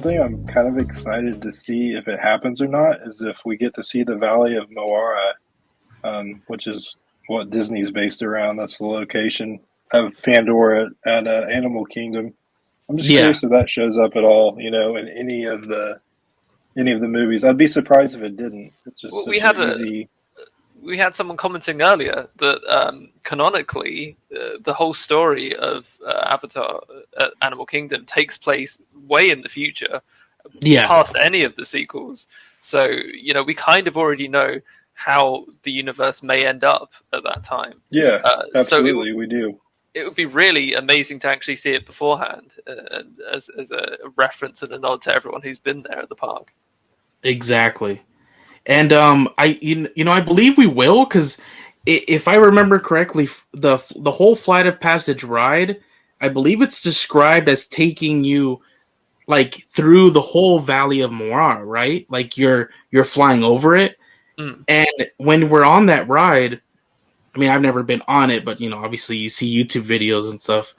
thing I'm kind of excited to see if it happens or not is if we get to see the Valley of Moara, which is what Disney's based around. That's the location of Pandora at Animal Kingdom. I'm just Yeah. curious if that shows up at all, in any of the movies. I'd be surprised if it didn't. It's just Well, we such an had a easy. we had someone commenting earlier that canonically, the whole story of Avatar Animal Kingdom takes place way in the future, Yeah. past any of the sequels. So, we kind of already know how the universe may end up at that time. Yeah, So absolutely, we do. it would be really amazing to actually see it beforehand, as a reference and a nod to everyone who's been there at the park. Exactly. And I believe we will, because if I remember correctly, the whole Flight of Passage ride, I believe it's described as taking you like through the whole Valley of Morar, right? Like you're flying over it. Mm. And when we're on that ride, I mean, I've never been on it, but obviously you see YouTube videos and stuff.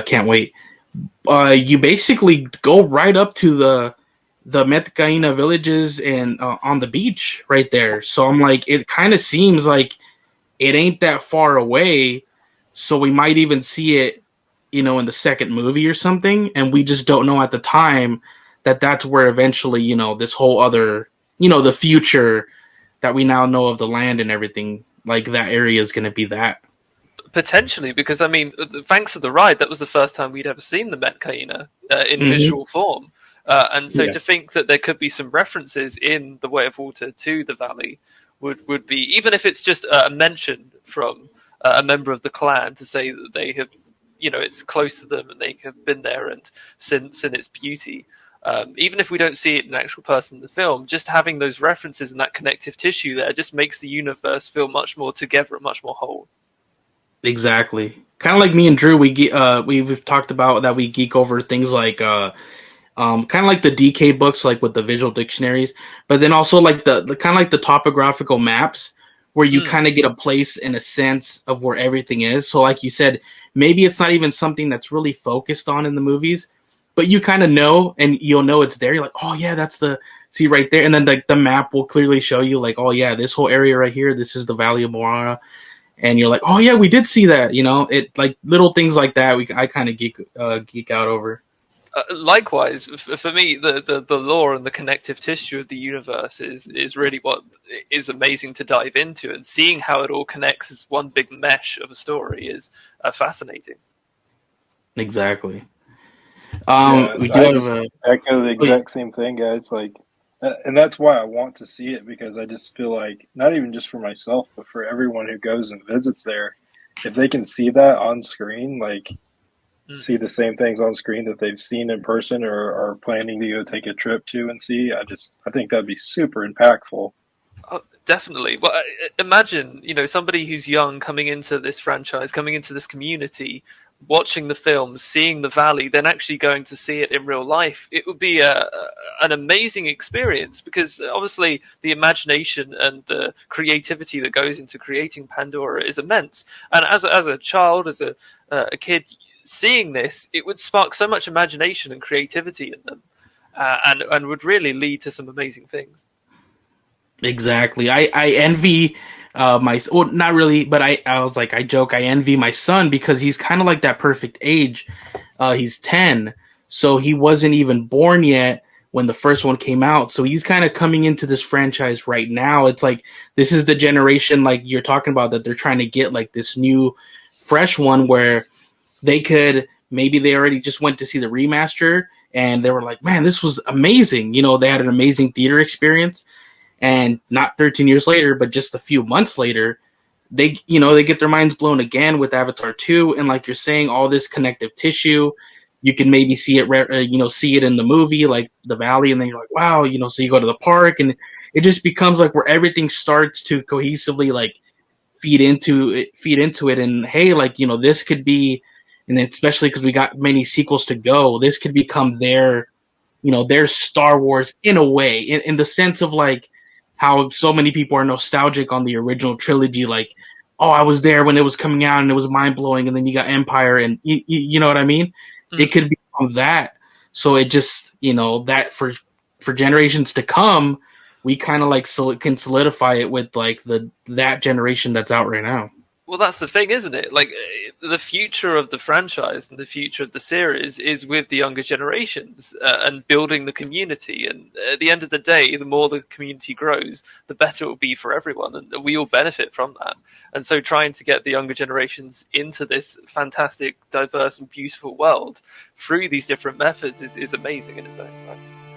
Can't wait. You basically go right up to the Metkayina villages and on the beach right there. So I'm like, it kind of seems like it ain't that far away. So we might even see it, in the second movie or something. And we just don't know at the time that that's where eventually, this whole other, the future that we now know of the land and everything, like that area is going to be that. Potentially, because I mean, thanks to the ride, that was the first time we'd ever seen the Metkayina in visual form. And so Yeah. to think that there could be some references in The Way of Water to the valley would be, even if it's just a mention from a member of the clan to say that they have, it's close to them and they have been there and seen its beauty. Even if we don't see it in an actual person in the film, just having those references and that connective tissue there just makes the universe feel much more together and much more whole. Exactly. Kind of like me and Drew, we've talked about that we geek over things like kind of like the DK books, like with the visual dictionaries, but then also like the kind of like the topographical maps where you kind of get a place and a sense of where everything is. So like you said, maybe it's not even something that's really focused on in the movies, but you kind of know, and you'll know it's there. You're like, oh yeah, that's see right there. And then the map will clearly show you like, oh yeah, this whole area right here, this is the Valley of Moara. And you're like, oh yeah, we did see that. It like little things like that. I kind of geek out over. Likewise, for me, the lore and the connective tissue of the universe is really what is amazing to dive into, and seeing how it all connects as one big mesh of a story is fascinating. Exactly. Yeah, We do I have just echo the exact same thing, guys. Like, and that's why I want to see it because I just feel like not even just for myself, but for everyone who goes and visits there, if they can see that on screen, like see the same things on screen that they've seen in person or are planning to go take a trip to and see, I think that'd be super impactful. Oh, definitely. Well, imagine, somebody who's young coming into this franchise, coming into this community, watching the film, seeing the valley, then actually going to see it in real life. It would be an amazing experience because obviously the imagination and the creativity that goes into creating Pandora is immense. And as a child, as a kid, seeing this, it would spark so much imagination and creativity in them, and would really lead to some amazing things. Exactly. I envy well, not really, but I was like, I joke, I envy my son because he's kind of like that perfect age. He's 10, so he wasn't even born yet when the first one came out. So he's kind of coming into this franchise right now. It's like this is the generation like you're talking about that they're trying to get like this new fresh one where maybe they already just went to see the remaster and they were like, man, this was amazing. They had an amazing theater experience. And not 13 years later, but just a few months later, they get their minds blown again with Avatar 2. And like you're saying, all this connective tissue, you can maybe see it, see it in the movie, like the valley. And then you're like, wow, so you go to the park and it just becomes like where everything starts to cohesively like feed into it. And hey, like, this could be, and especially because we got many sequels to go, this could become their Star Wars in a way, in the sense of like, how so many people are nostalgic on the original trilogy, like, oh, I was there when it was coming out and it was mind blowing, and then you got Empire, and you know what I mean? It could become that. So it just that for generations to come, we kind of like can solidify it with like that generation that's out right now. Well, that's the thing, isn't it? Like, the future of the franchise and the future of the series is with the younger generations and building the community. And at the end of the day, the more the community grows, the better it will be for everyone. And we all benefit from that. And so trying to get the younger generations into this fantastic, diverse and beautiful world through these different methods is amazing in its own right.